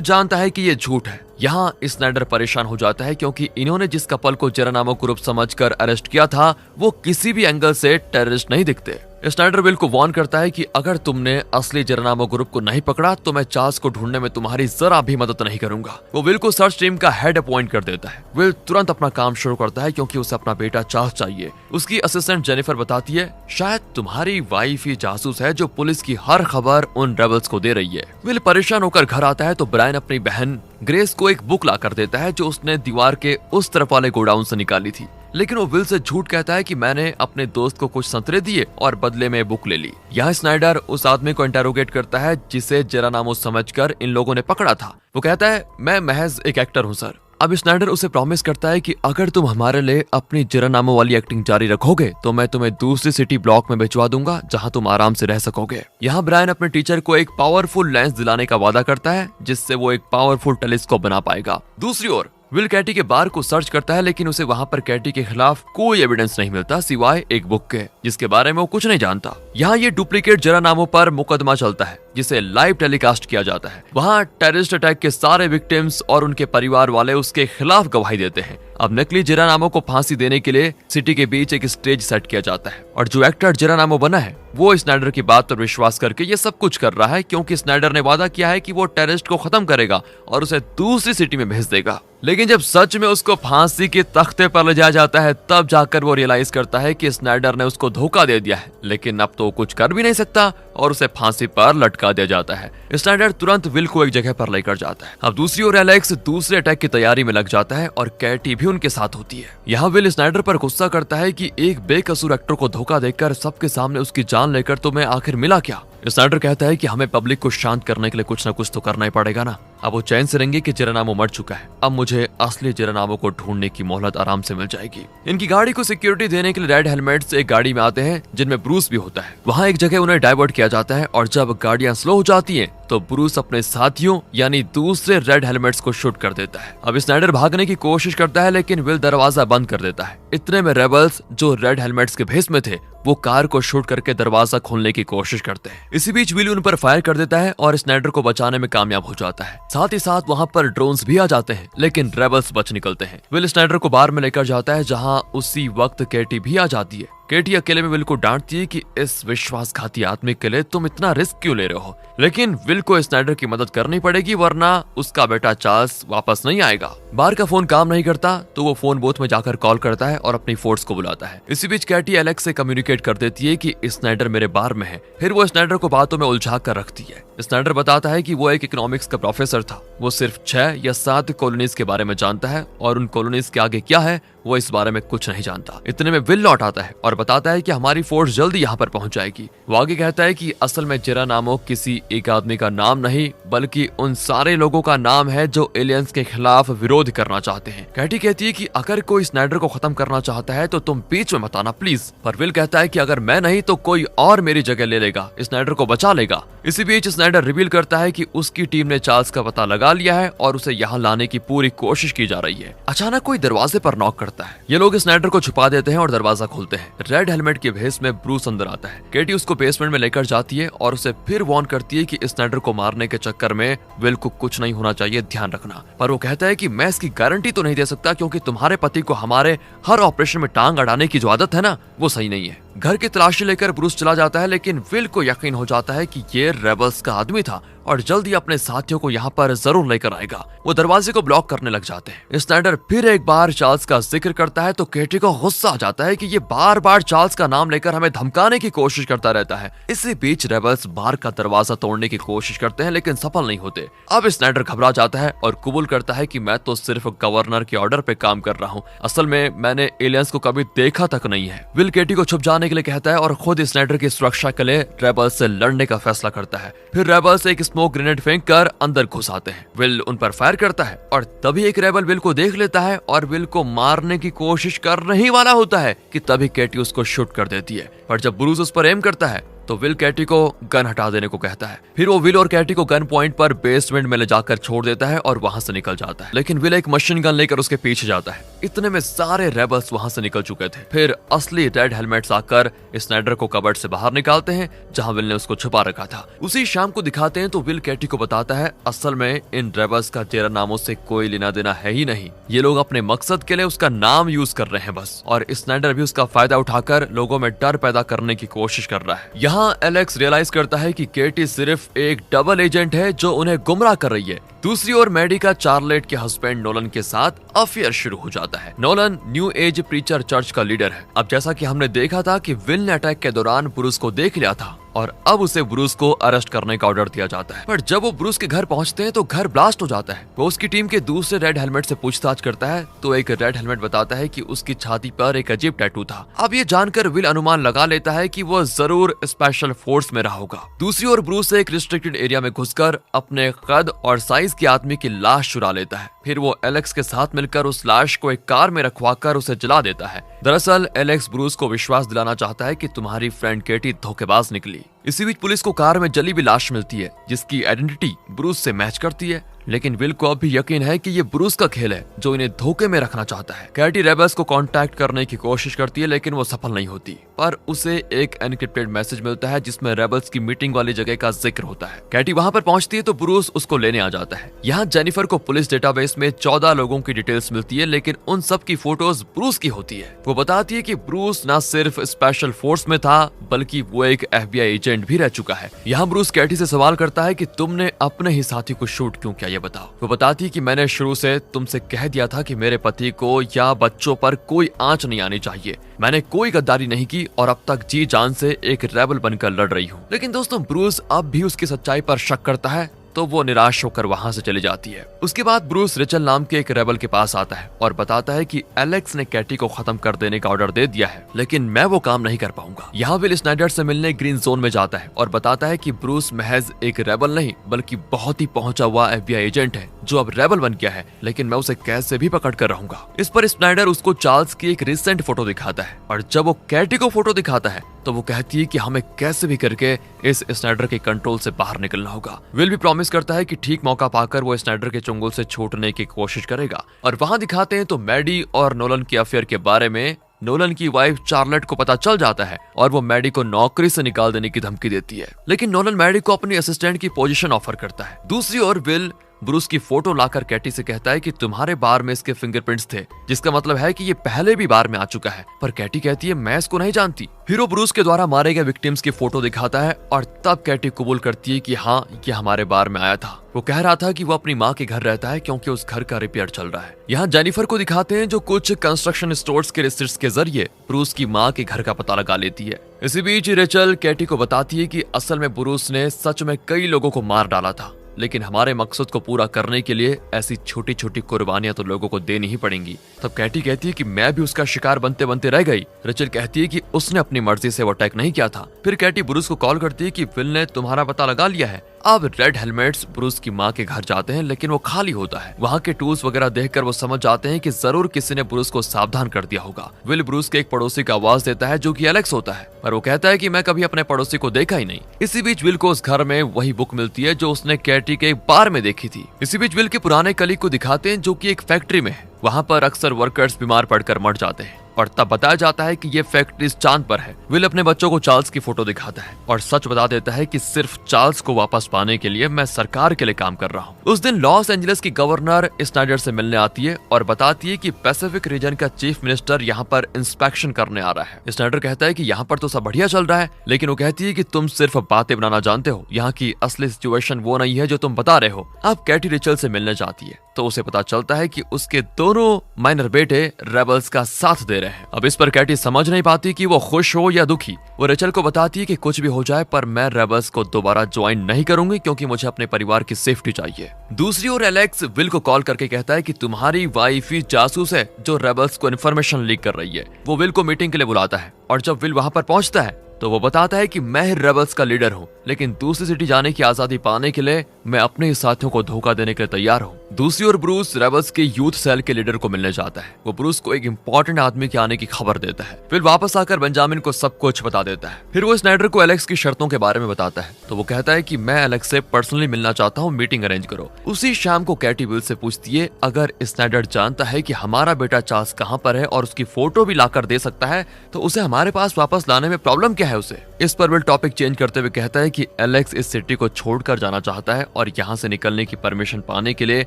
जानता है कि ये झूठ है। यहाँ स्नाइडर परेशान हो जाता है, क्योंकि इन्होंने जिस कपल को जेरा नामो ग्रुप समझकर अरेस्ट किया था वो किसी भी एंगल से टेररिस्ट नहीं दिखते। स्नाइडर विल को वार्न करता है कि अगर तुमने असली जेरा नामो ग्रुप को नहीं पकड़ा तो मैं चार्ल्स को ढूंढने में तुम्हारी जरा भी मदद नहीं करूंगा। वो विल को सर्च टीम का हेड अपॉइंट कर देता है। विल तुरंत अपना काम शुरू करता है, क्योंकि उसे अपना बेटा चार्ल्स चाहिए। उसकी असिस्टेंट जेनिफर बताती है, शायद तुम्हारी वाइफ ही जासूस है जो पुलिस की हर खबर उन रेबल्स को दे रही है। विल परेशान होकर घर आता है तो ब्रायन अपनी बहन ग्रेस को एक बुक ला कर देता है जो उसने दीवार के उस तरफ वाले गोडाउन से निकाली थी, लेकिन वो विल से झूठ कहता है कि मैंने अपने दोस्त को कुछ संतरे दिए और बदले में बुक ले ली। यहाँ स्नाइडर उस आदमी को इंटेरोगेट करता है जिसे जेरा नामो समझकर इन लोगों ने पकड़ा था। वो कहता है, मैं महज एक एक्टर हूँ सर। अब स्नाइडर उसे प्रॉमिस करता है कि अगर तुम हमारे लिए अपनी जेरा नामो वाली एक्टिंग जारी रखोगे तो मैं तुम्हें दूसरी सिटी ब्लॉक में भिजवा दूंगा जहां तुम आराम से रह सकोगे। यहाँ ब्रायन अपने टीचर को एक पावरफुल लेंस दिलाने का वादा करता है जिससे वो एक पावरफुल टेलीस्कोप बना पाएगा। दूसरी ओर विल कैटी के बार को सर्च करता है, लेकिन उसे वहाँ पर कैटी के खिलाफ कोई एविडेंस नहीं मिलता सिवाय एक बुक के जिसके बारे में वो कुछ नहीं जानता। यहाँ ये डुप्लीकेट जेरा नामो पर मुकदमा चलता है जिसे लाइव टेलीकास्ट किया जाता है। वहाँ टेररिस्ट अटैक के सारे विक्टिम्स और उनके परिवार वाले उसके खिलाफ गवाही देते हैं। अब नकली जेरा नामो को फांसी देने के लिए सिटी के बीच एक स्टेज सेट किया जाता है और जो एक्टर जेरा नामो बना है वो स्नाइडर की बात पर विश्वास करके ये सब कुछ कर रहा है, क्योंकि स्नाइडर ने वादा किया है कि वो टेररिस्ट को खत्म करेगा और उसे दूसरी सिटी में भेज देगा। लेकिन जब सच में उसको फांसी के तख्ते पर ले जाया जाता है तब जाकर वो रियलाइज करता है कि स्नाइडर ने उसको धोखा दे दिया है, लेकिन अब तो कुछ कर भी नहीं सकता और उसे फांसी पर लटका दिया जाता है। स्नाइडर तुरंत विल को एक जगह पर लेकर जाता है। अब दूसरी ओर एलेक्स दूसरे अटैक की तैयारी में लग जाता है और कैटी भी उनके साथ होती है। यहाँ विल स्नाइडर पर गुस्सा करता है कि एक बेकसूर एक्टर को धोखा देकर सबके सामने उसकी जान लेकर तुम्हें आखिर मिला क्या। स्नाइडर कहता है कि हमें पब्लिक को शांत करने के लिए कुछ न कुछ तो करना ही पड़ेगा ना। अब वो चैन से रहेंगे कि जेरा नामो मर चुका है। अब मुझे असली जेरा नामो को ढूंढने की मोहलत आराम से मिल जाएगी। इनकी गाड़ी को सिक्योरिटी देने के लिए रेड हेलमेट्स एक गाड़ी में आते हैं जिनमें ब्रूस भी होता है। वहाँ एक जगह उन्हें डाइवर्ट किया जाता है और जब गाड़ियां स्लो हो जाती हैं तो ब्रूस अपने साथियों यानी दूसरे रेड हेलमेट्स को शूट कर देता है। अब स्नाइडर भागने की कोशिश करता है, लेकिन विल दरवाजा बंद कर देता है। इतने में रेबल्स जो रेड हेलमेट्स के भेस में थे वो कार को शूट करके दरवाजा खोलने की कोशिश करते हैं। इसी बीच विल उन पर फायर कर देता है और स्नाइडर को बचाने में कामयाब हो जाता है। साथ ही साथ वहाँ पर ड्रोन्स भी आ जाते हैं, लेकिन रेबल्स बच निकलते हैं। विल स्नाइडर को बार में लेकर जाता है जहाँ उसी वक्त कैटी भी आ जाती है। कैटी अकेले में विल को डांटती है कि इस विश्वासघाती आदमी के लिए तुम इतना रिस्क क्यों ले रहे हो, लेकिन विल को स्नाइडर की मदद करनी पड़ेगी वरना उसका बेटा चार्ल्स वापस नहीं आएगा। बार का फोन काम नहीं करता तो वो फोन बूथ में जाकर कॉल करता है और अपनी फोर्स को बुलाता है। इसी बीच कैटी एलेक्स से कम्युनिकेट कर देती है कि स्नाइडर मेरे बार में है। फिर वो स्नाइडर को बातों में उलझा कर रखती है। स्नाइडर बताता है कि वो एक इकोनॉमिक्स का प्रोफेसर था। वो सिर्फ 6 या 7 कॉलोनीज के बारे में जानता है और उन कॉलोनीज के आगे क्या है वो इस बारे में कुछ नहीं जानता। इतने में विल लौट आता है और बताता है कि हमारी फोर्स जल्दी यहाँ पर पहुंच जाएगी। वो आगे कहता है कि असल में जेरा नामो किसी एक आदमी का नाम नहीं बल्कि उन सारे लोगों का नाम है जो एलियंस के खिलाफ विरोध करना चाहते हैं। कैटी कहती है कि अगर कोई स्नाइडर को खत्म करना चाहता है तो तुम बीच में मत आना प्लीज। पर विल कहता है कि अगर मैं नहीं तो कोई और मेरी जगह ले लेगा, स्नाइडर को बचा लेगा। इसी बीच स्नाइडर रिवील करता है कि उसकी टीम ने चार्ल्स का पता लगा लिया है और उसे यहाँ लाने की पूरी कोशिश की जा रही है। अचानक कोई दरवाजे पर नॉक करता है। ये लोग स्नाइडर को छुपा देते हैं और दरवाजा खोलते हैं। रेड हेलमेट के भेस में ब्रूस अंदर आता है। केटी उसको बेसमेंट में लेकर जाती है और उसे फिर वार्न करती है कि स्नाइडर को मारने के चक्कर में विल को कुछ नहीं होना चाहिए, ध्यान रखना। पर वो कहता है कि मैं इसकी गारंटी तो नहीं दे सकता क्योंकि तुम्हारे पति को हमारे हर ऑपरेशन में टांग अड़ाने की जो आदत है ना, वो सही नहीं है। घर की तलाशी लेकर ब्रूस चला जाता है, लेकिन विल को यकीन हो जाता है कि ये रेबल्स का आदमी था और जल्दी अपने साथियों को यहाँ पर जरूर लेकर आएगा। वो दरवाजे को ब्लॉक करने लग जाते हैं। स्नाइडर फिर एक बार चार्ल्स का जिक्र करता है तो केटी को गुस्सा आ जाता है कि ये बार बार चार्ल्स का नाम लेकर हमें धमकाने की कोशिश करता रहता है। इसी बीच रेबल्स बार का दरवाजा तोड़ने की कोशिश करते हैं लेकिन सफल नहीं होते। अब स्नाइडर घबरा जाता है और कबूल करता है कि मैं तो सिर्फ गवर्नर के ऑर्डर पे काम कर रहा हूँ, असल में मैंने एलियंस को कभी देखा तक नहीं है। विल केटी को छुप जाने के लिए कहता है और खुद स्नाइडर की सुरक्षा के लिए रेबल्स से लड़ने का फैसला करता है। फिर रेबल्स एक स्मोक ग्रेनेड फेंक कर अंदर घुस आते हैं। विल उन पर फायर करता है और तभी एक रेबल विल को देख लेता है और विल को मारने की कोशिश करने ही वाला होता है कि तभी केटी उसको शूट कर देती है। पर जब ब्रूस उस पर एम करता है तो विल कैटी को गन हटा देने को कहता है। फिर वो विल और कैटी को गन पॉइंट पर बेसमेंट में ले जाकर छोड़ देता है और वहां से निकल जाता है, लेकिन विल एक मशीन गन लेकर उसके पीछे जाता है। इतने में सारे रेबल्स वहां से निकल चुके थे। फिर असली रेड हेलमेट्स आकर स्नाइडर को कबर्ड से बाहर निकालते हैं जहां विल ने उसको छुपा रखा था। उसी शाम को दिखाते हैं तो विल कैटी को बताता है असल में इन रेबल्स का तेरा नामों से कोई लेना देना है ही नहीं, ये लोग अपने मकसद के लिए उसका नाम यूज कर रहे हैं बस। और स्नाइडर भी उसका फायदा उठाकर लोगों में डर पैदा करने की कोशिश कर रहा है। यहाँ एलेक्स रियलाइज करता है कि केटी सिर्फ एक डबल एजेंट है जो उन्हें गुमराह कर रही है। दूसरी ओर मैडी का चार्लेट के हस्बैंड नोलन के साथ अफेयर शुरू हो जाता है। Nolan new age preacher church का लीडर है। अब जैसा कि हमने देखा था कि विल ने अटैक के दौरान ब्रूस को देख लिया था और अब उसे ब्रूस को अरेस्ट करने का ऑर्डर दिया जाता है। पर जब वो ब्रूस के घर पहुंचते हैं तो घर ब्लास्ट हो जाता है। वो उसकी टीम के दूसरे रेड हेलमेट से पूछताछ करता है तो एक रेड हेलमेट बताता है कि उसकी छाती पर एक अजीब टैटू था। अब ये जानकर विल अनुमान लगा लेता है कि वो जरूर स्पेशल फोर्स में रहा होगा। दूसरी ओर ब्रूस एक रिस्ट्रिक्टेड एरिया में घुसकर अपने कद और साइज के आदमी की लाश चुरा लेता है। फिर वो एलेक्स के साथ मिलकर उस लाश को एक कार में रखवाकर उसे जला देता है। दरअसल एलेक्स ब्रूस को विश्वास दिलाना चाहता है कि तुम्हारी फ्रेंड केटी धोखेबाज निकली। इसी बीच पुलिस को कार में जली हुई लाश मिलती है जिसकी आइडेंटिटी ब्रूस से मैच करती है, लेकिन विल को अब भी यकीन है कि ये ब्रूस का खेल है जो इन्हें धोखे में रखना चाहता है। कैटी रेबल्स को कांटेक्ट करने की कोशिश करती है लेकिन वो सफल नहीं होती, पर उसे एक एनक्रिप्टेड मैसेज मिलता है जिसमें रेबल्स की मीटिंग वाली जगह का जिक्र होता है। कैटी वहां पर पहुंचती है तो ब्रूस उसको लेने आ जाता है। यहाँ जेनिफर को पुलिस डेटाबेस में 14 लोगों की डिटेल्स मिलती है, लेकिन उन सब की फोटोज ब्रूस की होती है। वो बताती है कि ब्रूस न सिर्फ स्पेशल फोर्स में था बल्कि वो एक FBI एजेंट भी रह चुका है। यहाँ ब्रूस कैटी से सवाल करता है कि तुमने अपने ही साथी को शूट क्यों किया, ये बताओ। वो बताती है कि मैंने शुरू से तुमसे कह दिया था कि मेरे पति को या बच्चों पर कोई आंच नहीं आनी चाहिए। मैंने कोई गद्दारी नहीं की और अब तक जी जान से एक रेबल बनकर लड़ रही हूँ। लेकिन दोस्तों ब्रूस अब भी उसकी सच्चाई पर शक करता है तो वो निराश होकर वहां से चली जाती है। उसके बाद ब्रूस रिचल नाम के एक रेबल के पास आता है और बताता है कि एलेक्स ने कैटी को खत्म कर देने का ऑर्डर दे दिया है, लेकिन मैं वो काम नहीं कर पाऊंगा। यहाँ विल स्नाइडर से मिलने ग्रीन जोन में जाता है और बताता है कि ब्रूस महज एक रेबल नहीं बल्कि बहुत ही पहुंचा हुआ FBI एजेंट है जो अब रेबल बन गया है, लेकिन मैं उसे कैसे भी पकड़ कर रहूंगा। इस पर स्नाइडर उसको चार्ल्स की एक रिसेंट फोटो दिखाता है और जब वो कैटी को फोटो दिखाता है तो वो कहती है कि हमें कैसे भी करके इस स्नाइडर के कंट्रोल से बाहर निकलना होगा। विल भी प्रॉमिस करता है कि ठीक मौका पाकर वो स्नाइडर के चंगुल से छूटने की कोशिश करेगा। और वहां दिखाते हैं तो मैडी और नोलन के अफेयर के बारे में नोलन की वाइफ चार्लेट को पता चल जाता है और वो मैडी को नौकरी से निकाल देने की धमकी देती है, लेकिन नोलन मैडी को अपनी असिस्टेंट की पोजीशन ऑफर करता है। दूसरी ओर विल ब्रूस की फोटो लाकर कैटी से कहता है कि तुम्हारे बार में इसके फिंगरप्रिंट्स थे, जिसका मतलब है कि ये पहले भी बार में आ चुका है। पर कैटी कहती है मैं इसको नहीं जानती। हीरो ब्रूस के द्वारा मारे गए विक्टिम्स की फोटो दिखाता है और तब कैटी कबूल करती है कि हाँ ये हमारे बार में आया था। वो कह रहा था कि वो अपनी माँ के घर रहता है क्योंकि उस घर का रिपेयर चल रहा है। यहाँ जेनिफर को दिखाते हैं जो कुछ कंस्ट्रक्शन स्टोर्स के रिसर्च के जरिए ब्रूस की माँ के घर का पता लगा लेती है। इसी बीच रेचल कैटी को बताती है कि असल में ब्रूस ने सच में कई लोगों को मार डाला था, लेकिन हमारे मकसद को पूरा करने के लिए ऐसी छोटी छोटी कुर्बानियां तो लोगों को देनी ही पड़ेंगी। तब कैटी कहती है कि मैं भी उसका शिकार बनते बनते रह गई। रेचल कहती है कि उसने अपनी मर्जी से वो अटैक नहीं किया था। फिर कैटी ब्रूस को कॉल करती है कि विल ने तुम्हारा पता लगा लिया है, अब रेड हेलमेट्स ब्रूस की माँ के घर जाते हैं, लेकिन वो खाली होता है। वहाँ के टूल्स वगैरह देखकर वो समझ जाते हैं कि जरूर किसी ने ब्रूस को सावधान कर दिया होगा। विल ब्रूस के एक पड़ोसी का आवाज देता है जो कि एलेक्स होता है, पर वो कहता है कि मैं कभी अपने पड़ोसी को देखा ही नहीं। इसी बीच विल को उस घर में वही बुक मिलती है जो उसने कैटी के बार में देखी थी। इसी बीच विल के पुराने कलीग को दिखाते हैं जो कि एक फैक्ट्री में है। वहाँ पर अक्सर वर्कर्स बीमार पड़कर मर जाते हैं और तब बताया जाता है कि ये फैक्ट्री चांद पर है। विल अपने बच्चों को चार्ल्स की फोटो दिखाता है और सच बता देता है कि सिर्फ चार्ल्स को वापस पाने के लिए मैं सरकार के लिए काम कर रहा हूँ। उस दिन लॉस एंजलिस की गवर्नर स्नाइडर से मिलने आती है और बताती है कि पैसिफिक रीजन का चीफ मिनिस्टर यहाँ पर इंस्पेक्शन करने आ रहा है। स्नाइडर कहता है कि यहाँ पर तो सब बढ़िया चल रहा है, लेकिन वो कहती है कि तुम सिर्फ बातें बनाना जानते हो, यहाँ की असली सिचुएशन वो नहीं है जो तुम बता रहे हो। अब कैटी रिचल से मिलने जाती है तो उसे पता चलता है कि उसके दोनों माइनर बेटे रेबल्स का साथ दे रहे हैं। अब इस पर कैटी समझ नहीं पाती कि वो खुश हो या दुखी। वो रेचल को बताती है कि कुछ भी हो जाए पर मैं रेबल्स को दोबारा ज्वाइन नहीं करूंगी क्योंकि मुझे अपने परिवार की सेफ्टी चाहिए। दूसरी ओर एलेक्स विल को कॉल करके कहता है कि तुम्हारी वाइफ ही जासूस है जो रेबल्स को इन्फॉर्मेशन लीक कर रही है। वो विल को मीटिंग के लिए बुलाता है और जब विल वहां पर पहुंचता है तो वो बताता है कि मैं ही रेबल्स का लीडर हूँ, लेकिन दूसरी सिटी जाने की आजादी पाने के लिए मैं अपने ही साथियों को धोखा देने के लिए तैयार हूँ। दूसरी ओर ब्रूस रेबल्स के यूथ सेल के लीडर को मिलने जाता है। वो ब्रूस को एक इंपॉर्टेंट आदमी के आने की खबर देता है। फिर वापस आकर बेंजामिन को सब कुछ बता देता है। फिर वो स्नाइडर को एलेक्स की शर्तों के बारे में बताता है तो वो कहता है कि मैं एलेक्स से पर्सनली मिलना चाहता हूँ, मीटिंग अरेंज करो। उसी शाम को कैटी विल से पूछती है अगर स्नाइडर जानता है कि हमारा बेटा चार्ल्स कहाँ पर है और उसकी फोटो भी लाकर दे सकता है तो उसे हमारे पास वापस लाने में प्रॉब्लम क्या है उसे। इस पर विल टॉपिक चेंज करते हुए कहता है कि एलेक्स इस सिटी को छोड़कर जाना चाहता है और यहाँ से निकलने की परमिशन पाने के लिए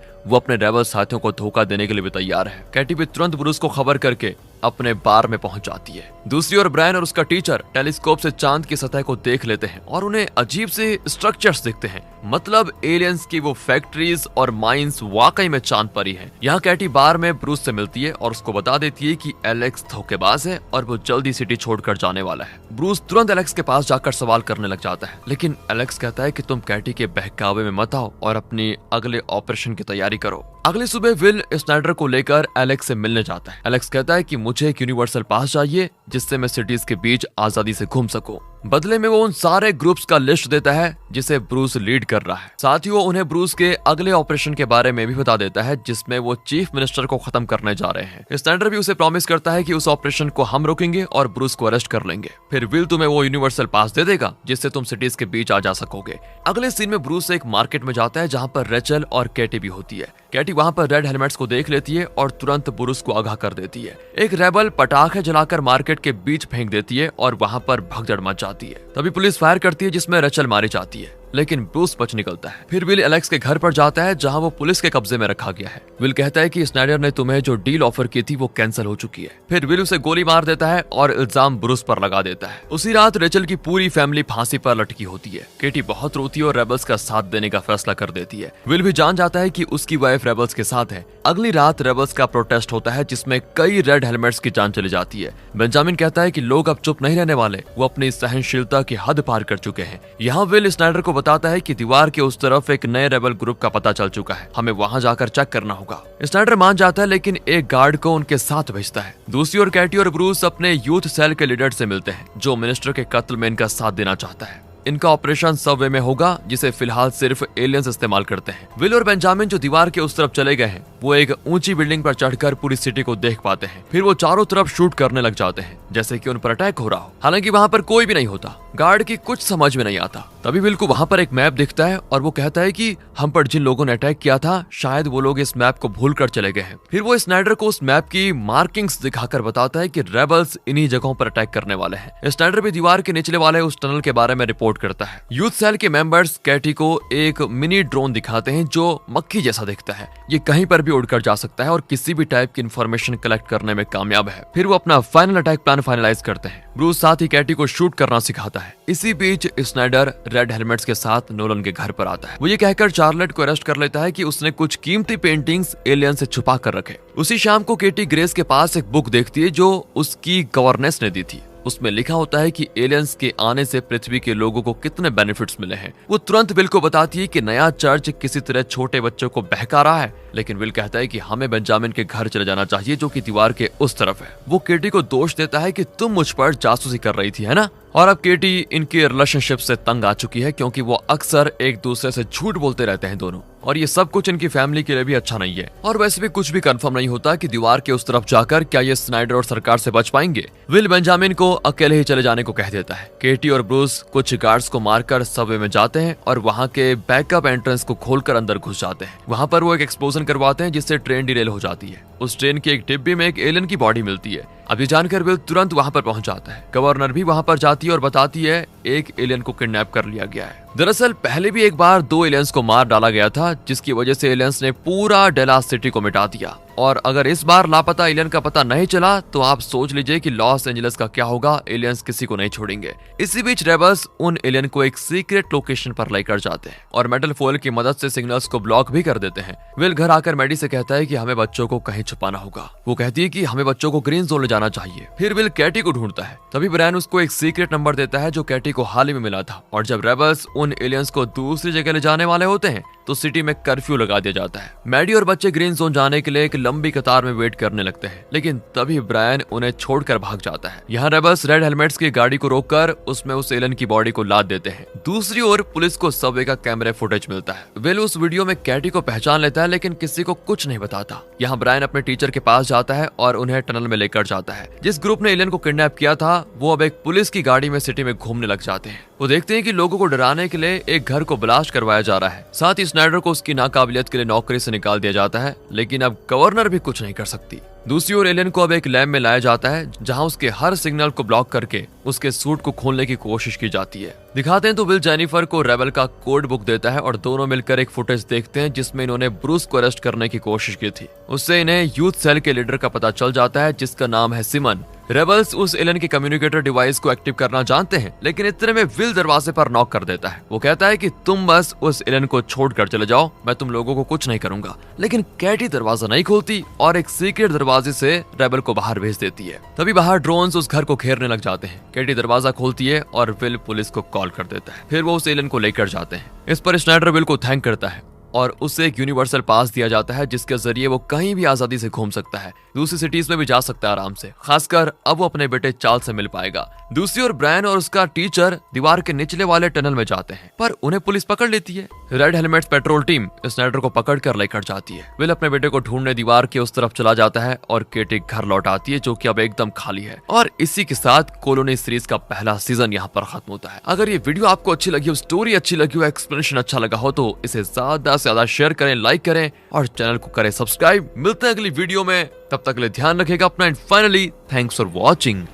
वो अपने रेबल साथियों को धोखा देने के लिए भी तैयार है। कैटी भी तुरंत ब्रूस को खबर करके अपने बार में पहुंच जाती है। दूसरी ओर ब्रायन और उसका टीचर टेलीस्कोप से चांद की सतह को देख लेते हैं और उन्हें अजीब से स्ट्रक्चर्स दिखते हैं, मतलब एलियंस की वो फैक्ट्रीज और माइंस वाकई में चांद पर ही हैं। यहाँ कैटी बार में ब्रूस से मिलती है और उसको बता देती है कि एलेक्स धोखेबाज है और वो जल्दी सिटी छोड़कर जाने वाला है। ब्रूस तुरंत एलेक्स के पास जाकर सवाल करने लग जाता है, लेकिन एलेक्स कहता है कि तुम कैटी के बहकावे में मत आओ और अपनी अगले ऑपरेशन की तैयारी करो। अगली सुबह विल स्नाइडर को लेकर एलेक्स से मिलने जाता है। एलेक्स कहता है कि मुझे एक यूनिवर्सल पास चाहिए जिससे मैं सिटीज के बीच आजादी से घूम सकूं। बदले में वो उन सारे ग्रुप्स का लिस्ट देता है जिसे ब्रूस लीड कर रहा है। साथ ही वो उन्हें ब्रूस के अगले ऑपरेशन के बारे में भी बता देता है जिसमें वो चीफ मिनिस्टर को खत्म करने जा रहे हैं। स्नाइडर भी उसे प्रॉमिस करता है कि उस ऑपरेशन को हम रोकेंगे और ब्रूस को अरेस्ट कर लेंगे। फिर विल तुम्हें वो यूनिवर्सल पास दे देगा जिससे तुम सिटीज के बीच आ जा सकोगे। अगले सीन में ब्रूस एक मार्केट में जाता है जहाँ पर रेचल और कैटी भी होती है। कैटी वहाँ पर रेड हेलमेट्स को देख लेती है और तुरंत ब्रूस को आगाह कर देती है। एक रेबल पटाखे जलाकर मार्केट के बीच फेंक देती है और वहाँ पर भगदड़ मच जाती है। तभी पुलिस फायर करती है जिसमें रेचल मारी जाती है, लेकिन ब्रूस बच निकलता है। फिर विल एलेक्स के घर पर जाता है जहां वो पुलिस के कब्जे में रखा गया है। विल कहता है कि स्नाइडर ने तुम्हें जो डील ऑफर की थी वो कैंसिल हो चुकी है। फिर विल उसे गोली मार देता है और इल्जाम ब्रूस पर लगा देता है। उसी रात रेचल की पूरी फैमिली फांसी पर लटकी होती है। केटी बहुत रोती है और रेबल्स का साथ देने का फैसला कर देती है। विल भी जान जाता है कि उसकी वाइफ रेबल्स के साथ है। अगली रात रेबल्स का प्रोटेस्ट होता है जिसमें कई रेड हेलमेट्स की जान चली जाती है। बेंजामिन कहता है कि लोग अब चुप नहीं रहने वाले, वो अपनी सहनशीलता की हद पार कर चुके हैं। यहाँ विल स्नाइडर को बताता है कि दीवार के उस तरफ एक नए रेबल ग्रुप का पता चल चुका है, हमें वहां जाकर चेक करना होगा। स्नाइडर मान जाता है लेकिन एक गार्ड को उनके साथ भेजता है। दूसरी ओर कैटी और ब्रूस अपने यूथ सेल के लीडर से मिलते हैं जो मिनिस्टर के कत्ल में इनका साथ देना चाहता है। इनका ऑपरेशन सबवे में होगा जिसे फिलहाल सिर्फ एलियंस इस्तेमाल करते हैं। विल और बेंजामिन जो दीवार के उस तरफ चले गए हैं वो एक ऊंची बिल्डिंग पर चढ़कर पूरी सिटी को देख पाते हैं। फिर वो चारों तरफ शूट करने लग जाते हैं जैसे कि उन पर अटैक हो रहा हो, हालांकि वहां पर कोई भी नहीं होता। गार्ड की कुछ समझ में नहीं आता। तभी विल को वहां पर एक मैप दिखता है और वो कहता है कि हम पर जिन लोगों ने अटैक किया था शायद वो लोग इस मैप को भूल कर चले गए हैं। फिर वो स्नाइडर को उस मैप की मार्किंग्स दिखाकर बताता है कि रेबल्स इन्हीं जगहों पर अटैक करने वाले हैं। स्नाइडर भी दीवार के निचले वाले उस टनल के बारे में रिपोर्ट करता है। यूथ सेल के मेंबर्स कैटी को एक मिनी ड्रोन दिखाते हैं जो मक्खी जैसा दिखता है। ये कहीं पर भी उड़कर जा सकता है और किसी भी टाइप की इंफॉर्मेशन कलेक्ट करने में कामयाब है। फिर वो अपना फाइनल अटैक प्लान फाइनलाइज करते हैं। ब्रूस साथ ही कैटी को शूट करना सिखाता है। इसी बीच स्नाइडर रेड हेलमेट्स के साथ नोलन के घर पर आता है। वो ये कहकर चार्लेट को अरेस्ट कर लेता है कि उसने कुछ कीमती पेंटिंग्स एलियन से छुपा कर रखे। उसी शाम को केटी ग्रेस के पास एक बुक देखती है जो उसकी गवर्नेंस ने दी थी। उसमें लिखा होता है कि एलियंस के आने से पृथ्वी के लोगों को कितने बेनिफिट्स मिले हैं। वो तुरंत विल को बताती है कि नया चर्च किसी तरह छोटे बच्चों को बहका रहा है, लेकिन विल कहता है कि हमें बेंजामिन के घर चले जाना चाहिए जो कि दीवार के उस तरफ है। वो केटी को दोष देता है कि तुम मुझ पर जासूसी कर रही थी, है ना, और अब केटी इनके रिलेशनशिप से तंग आ चुकी है क्योंकि वो अक्सर एक दूसरे से झूठ बोलते रहते हैं दोनों, और ये सब कुछ इनकी फैमिली के लिए भी अच्छा नहीं है। और वैसे भी कुछ भी कंफर्म नहीं होता कि दीवार के उस तरफ जाकर क्या ये स्नाइडर और सरकार से बच पाएंगे। विल बेंजामिन को अकेले ही चले जाने को कह देता है। केटी और ब्रूस कुछ गार्ड्स को मारकर सबवे में जाते हैं और वहां के बैकअप एंट्रेंस को खोलकर अंदर घुस जाते हैं। वहां पर वो एक एक्सप्लोजन करवाते हैं जिससे ट्रेन डिरेल हो जाती है। उस ट्रेन के एक डिब्बे में एक एलियन की बॉडी मिलती है। अब ये जानकर विल तुरंत वहां पर पहुंच जाता है। गवर्नर भी वहां पर जाती है और बताती है एक एलियन को किडनैप कर लिया गया है। दरअसल पहले भी एक बार 2 एलियंस को मार डाला गया था, जिसकी वजह से एलियंस ने पूरा डेलास सिटी को मिटा दिया। और अगर इस बार लापता एलियन का पता नहीं चला तो आप सोच लीजिए कि लॉस एंजलिस का क्या होगा। एलियंस किसी को नहीं छोड़ेंगे। इसी बीच रेबल्स उन एलियन को एक सीक्रेट लोकेशन पर लेकर जाते हैं और मेटल फॉयल की मदद से सिग्नल्स को ब्लॉक भी कर देते हैं। विल घर आकर मैडी से कहता है कि हमें बच्चों को कहीं छुपाना होगा। वो कहती है कि हमें बच्चों को ग्रीन जोन ले जाना चाहिए। फिर विल कैटी को ढूंढता है। तभी ब्रायन उसको एक सीक्रेट नंबर देता है जो कैटी को हाल ही में मिला था। और जब रेबल्स उन एलियंस को दूसरी जगह ले जाने वाले होते हैं तो सिटी में कर्फ्यू लगा दिया जाता है। मैडी और बच्चे ग्रीन जोन जाने के लिए एक लंबी कतार में वेट करने लगते हैं, लेकिन तभी ब्रायन उन्हें छोड़कर भाग जाता है। यहाँ रेबल्स रेड हेलमेट्स की गाड़ी को रोककर उसमें उस एलियन की बॉडी को लाद देते हैं। दूसरी ओर पुलिस को सबवे का कैमरा फुटेज मिलता है। विल उस वीडियो में कैटी को पहचान लेता है लेकिन किसी को कुछ नहीं बताता। यहाँ ब्रायन अपने टीचर के पास जाता है और उन्हें टनल में लेकर जाता है। जिस ग्रुप ने एलियन को किडनैप किया था वो अब एक पुलिस की गाड़ी में सिटी में घूमने लग जाते हैं। वो देखते हैं कि लोगों को डराने के लिए एक घर को ब्लास्ट करवाया जा रहा है। साथ ही स्नाइडर को उसकी नाकाबिलियत के लिए नौकरी से निकाल दिया जाता है, लेकिन अब गवर्नर भी कुछ नहीं कर सकती। दूसरी ओर एलियन को अब एक लैब में लाया जाता है जहां उसके हर सिग्नल को ब्लॉक करके उसके सूट को खोलने की कोशिश की जाती है। दिखाते हैं तो विल जेनिफर को रेबल का कोड बुक देता है और दोनों मिलकर एक फुटेज देखते हैं जिसमें इन्होंने ब्रूस को अरेस्ट करने की कोशिश की थी। उससे इन्हें यूथ सेल के लीडर का पता चल जाता है जिसका नाम है सिमन। रेबल्स उस एलियन के कम्युनिकेटर डिवाइस को एक्टिव करना जानते हैं, लेकिन इतने में विल दरवाजे पर नॉक कर देता है। वो कहता है कि तुम बस उस एलियन को छोड़कर चले जाओ, मैं तुम लोगों को कुछ नहीं करूंगा। लेकिन कैटी दरवाजा नहीं खोलती और एक सीक्रेट दरवाजे से रेबल को बाहर भेज देती है। तभी बाहर ड्रोन्स उस घर को घेरने लग जाते हैं। कैटी दरवाजा खोलती है और विल पुलिस को कॉल कर देता है। फिर वो उस एलियन को लेकर जाते हैं। इस पर स्नाइडर विल को थैंक करता है और उसे एक यूनिवर्सल पास दिया जाता है जिसके जरिए वो कहीं भी आजादी से घूम सकता है, दूसरी सिटीज में भी जा सकता है आराम से। खासकर अब वो अपने बेटे चार्ल्स से मिल पाएगा। दूसरी ओर ब्रायन और उसका टीचर दीवार के निचले वाले टनल में जाते हैं, पर उन्हें पुलिस पकड़ लेती है। Red helmets petrol team Snyder को पकड़ कर लेकर जाती है। विल अपने बेटे को ढूंढने दीवार के उस तरफ चला जाता है और केटी घर लौट आती है जो कि अब एकदम खाली है। और इसी के साथ कॉलोनी सीरीज का पहला सीजन यहाँ पर खत्म होता है। अगर ये वीडियो आपको अच्छी लगी हो, स्टोरी अच्छी लगी हो, एक्सप्लेनेशन अच्छा लगा हो तो इसे ज्यादा से ज्यादा शेयर करें, लाइक करें और चैनल को करें सब्सक्राइब। मिलते हैं अगली वीडियो में, तब तक के लिए ध्यान रखेगा अपना and finally thanks for watching.